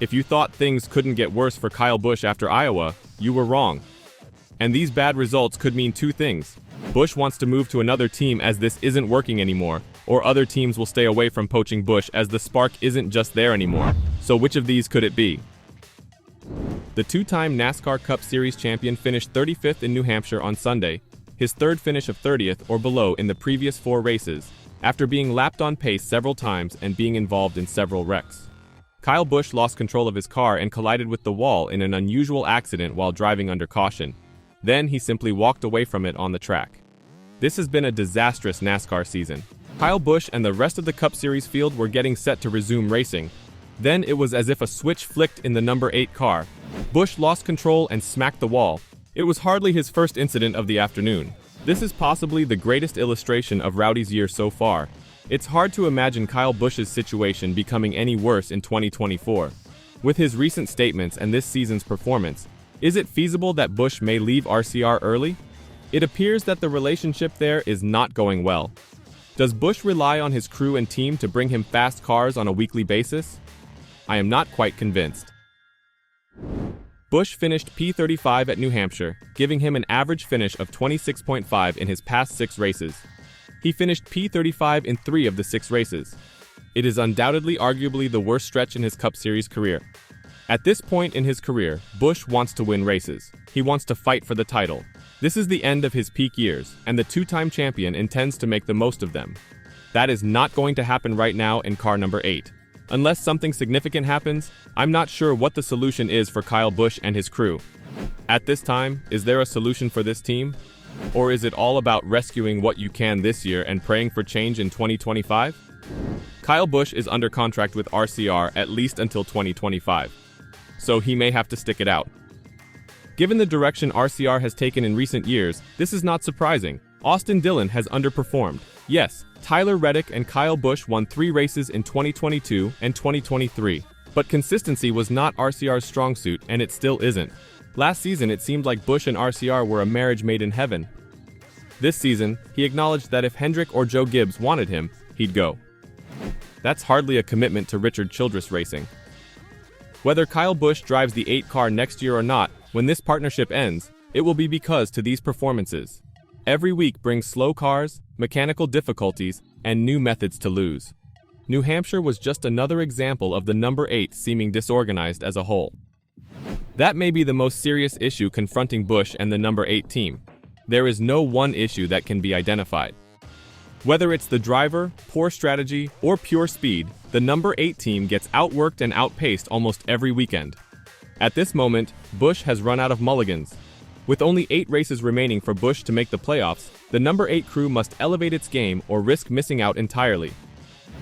If you thought things couldn't get worse for Kyle Busch after Iowa, you were wrong. And these bad results could mean two things. Busch wants to move to another team as this isn't working anymore, or other teams will stay away from poaching Busch as the spark isn't just there anymore. So which of these could it be? The two-time NASCAR Cup Series champion finished 35th in New Hampshire on Sunday, his third finish of 30th or below in the previous 4 races, after being lapped on pace several times and being involved in several wrecks. Kyle Busch lost control of his car and collided with the wall in an unusual accident while driving under caution. Then he simply walked away from it on the track. This has been a disastrous NASCAR season. Kyle Busch and the rest of the Cup Series field were getting set to resume racing. Then it was as if a switch flicked in the number 8 car. Busch lost control and smacked the wall. It was hardly his first incident of the afternoon. This is possibly the greatest illustration of Rowdy's year so far. It's hard to imagine Kyle Busch's situation becoming any worse in 2024. With his recent statements and this season's performance, is it feasible that Busch may leave RCR early? It appears that the relationship there is not going well. Does Busch rely on his crew and team to bring him fast cars on a weekly basis? I am not quite convinced. Busch finished P35 at New Hampshire, giving him an average finish of 26.5 in his past 6 races. He finished P35 in 3 of the 6 races. It is undoubtedly arguably the worst stretch in his Cup Series career. At this point in his career, Busch wants to win races. He wants to fight for the title. This is the end of his peak years, and the two-time champion intends to make the most of them. That is not going to happen right now in car number 8. Unless something significant happens, I'm not sure what the solution is for Kyle Busch and his crew. At this time, is there a solution for this team? Or is it all about rescuing what you can this year and praying for change in 2025? Kyle Busch is under contract with RCR at least until 2025, so he may have to stick it out. Given the direction RCR has taken in recent years, this is not surprising. Austin Dillon has underperformed. Yes, Tyler Reddick and Kyle Busch won 3 races in 2022 and 2023, but consistency was not RCR's strong suit, and it still isn't. Last season, it seemed like Busch and RCR were a marriage made in heaven. This season, he acknowledged that if Hendrick or Joe Gibbs wanted him, he'd go. That's hardly a commitment to Richard Childress Racing. Whether Kyle Busch drives the 8 car next year or not, when this partnership ends, it will be because to these performances. Every week brings slow cars, mechanical difficulties, and new methods to lose. New Hampshire was just another example of the number 8 seeming disorganized as a whole. That may be the most serious issue confronting Busch and the number 8 team. There is no one issue that can be identified. Whether it's the driver, poor strategy, or pure speed, the number 8 team gets outworked and outpaced almost every weekend. At this moment, Busch has run out of mulligans. With only 8 races remaining for Busch to make the playoffs, the number 8 crew must elevate its game or risk missing out entirely.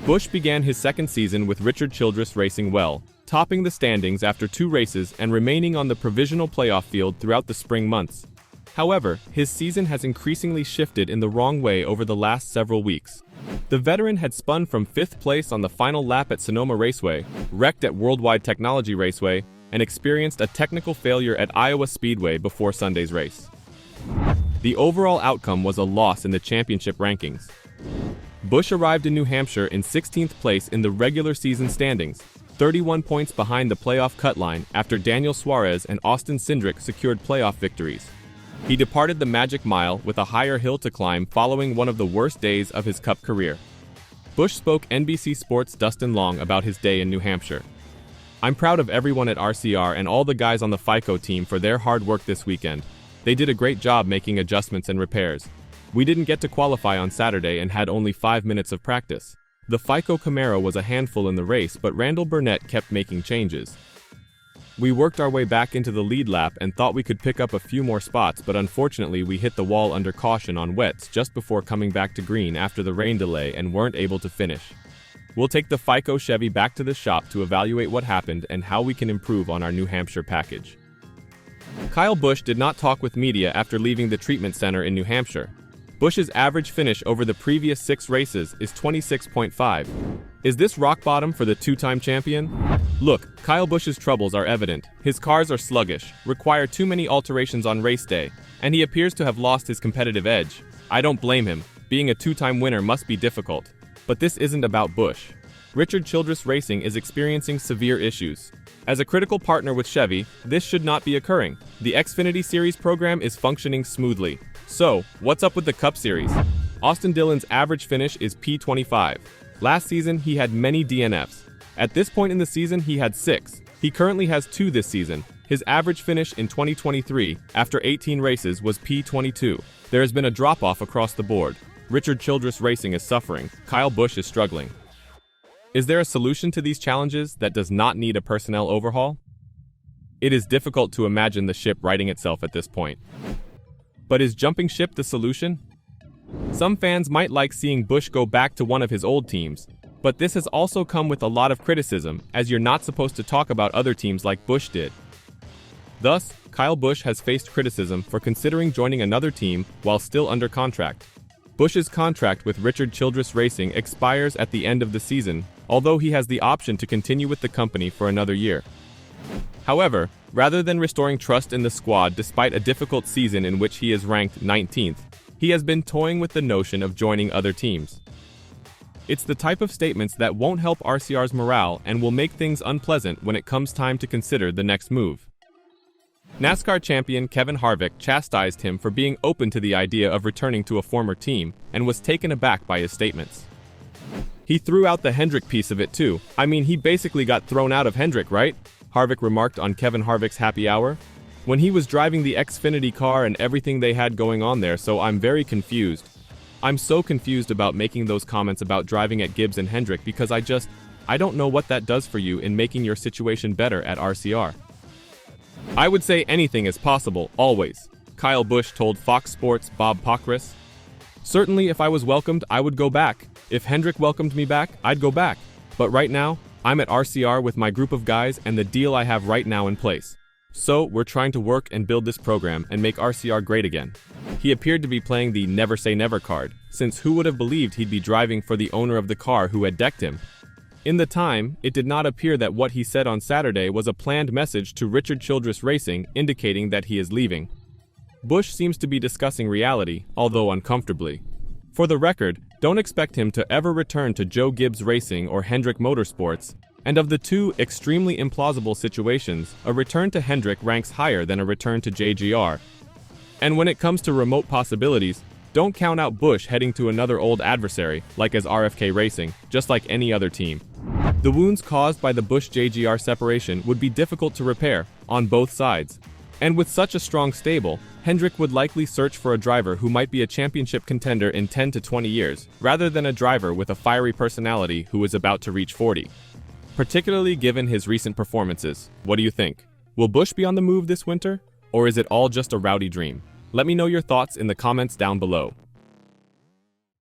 Busch began his second season with Richard Childress racing well, topping the standings after 2 races and remaining on the provisional playoff field throughout the spring months. However, his season has increasingly shifted in the wrong way over the last several weeks. The veteran had spun from 5th place on the final lap at Sonoma Raceway, wrecked at Worldwide Technology Raceway, and experienced a technical failure at Iowa Speedway before Sunday's race. The overall outcome was a loss in the championship rankings. Busch arrived in New Hampshire in 16th place in the regular season standings, 31 points behind the playoff cut line after Daniel Suarez and Austin Cindric secured playoff victories. He departed the Magic Mile with a higher hill to climb following one of the worst days of his Cup career. Busch spoke NBC Sports' Dustin Long about his day in New Hampshire. "I'm proud of everyone at RCR and all the guys on the FICO team for their hard work this weekend. They did a great job making adjustments and repairs. We didn't get to qualify on Saturday and had only 5 minutes of practice. The FICO Camaro was a handful in the race, but Randall Burnett kept making changes. We worked our way back into the lead lap and thought we could pick up a few more spots, but unfortunately we hit the wall under caution on wets just before coming back to green after the rain delay and weren't able to finish. We'll take the FICO Chevy back to the shop to evaluate what happened and how we can improve on our New Hampshire package." Kyle Busch did not talk with media after leaving the treatment center in New Hampshire. Busch's average finish over the previous 6 races is 26.5. Is this rock bottom for the 2-time champion? Look, Kyle Busch's troubles are evident. His cars are sluggish, require too many alterations on race day, and he appears to have lost his competitive edge. I don't blame him. Being a 2-time winner must be difficult. But this isn't about Busch. Richard Childress Racing is experiencing severe issues. As a critical partner with Chevy, this should not be occurring. The Xfinity Series program is functioning smoothly. So, what's up with the Cup Series? Austin Dillon's average finish is P25. Last season, he had many DNFs. At this point in the season, he had 6. He currently has 2 this season. His average finish in 2023, after 18 races, was P22. There has been a drop-off across the board. Richard Childress Racing is suffering. Kyle Busch is struggling. Is there a solution to these challenges that does not need a personnel overhaul? It is difficult to imagine the ship righting itself at this point. But is jumping ship the solution? Some fans might like seeing Busch go back to one of his old teams, but this has also come with a lot of criticism, as you're not supposed to talk about other teams like Busch did. Thus, Kyle Busch has faced criticism for considering joining another team while still under contract. Busch's contract with Richard Childress Racing expires at the end of the season, although he has the option to continue with the company for another year. However, rather than restoring trust in the squad despite a difficult season in which he is ranked 19th, he has been toying with the notion of joining other teams. It's the type of statements that won't help RCR's morale and will make things unpleasant when it comes time to consider the next move. NASCAR champion Kevin Harvick chastised him for being open to the idea of returning to a former team and was taken aback by his statements. He threw out the Hendrick piece of it too. I mean, he basically got thrown out of Hendrick, right? Harvick remarked on Kevin Harvick's happy hour. When he was driving the Xfinity car and everything they had going on there, so I'm very confused. I'm so confused about making those comments about driving at Gibbs and Hendrick because I don't know what that does for you in making your situation better at RCR. I would say anything is possible, always, Kyle Busch told Fox Sports' Bob Pockris. Certainly if I was welcomed, I would go back. If Hendrick welcomed me back, I'd go back. But right now, I'm at RCR with my group of guys and the deal I have right now in place. So, we're trying to work and build this program and make RCR great again. He appeared to be playing the never say never card, since who would have believed he'd be driving for the owner of the car who had decked him? In the time, it did not appear that what he said on Saturday was a planned message to Richard Childress Racing indicating that he is leaving. Busch seems to be discussing reality, although uncomfortably. For the record, don't expect him to ever return to Joe Gibbs Racing or Hendrick Motorsports, and of the two extremely implausible situations, a return to Hendrick ranks higher than a return to JGR. And when it comes to remote possibilities, don't count out Busch heading to another old adversary, like as RFK Racing, just like any other team. The wounds caused by the Busch-JGR separation would be difficult to repair, on both sides. And with such a strong stable, Hendrick would likely search for a driver who might be a championship contender in 10 to 20 years, rather than a driver with a fiery personality who is about to reach 40. Particularly given his recent performances, what do you think? Will Busch be on the move this winter? Or is it all just a rowdy dream? Let me know your thoughts in the comments down below.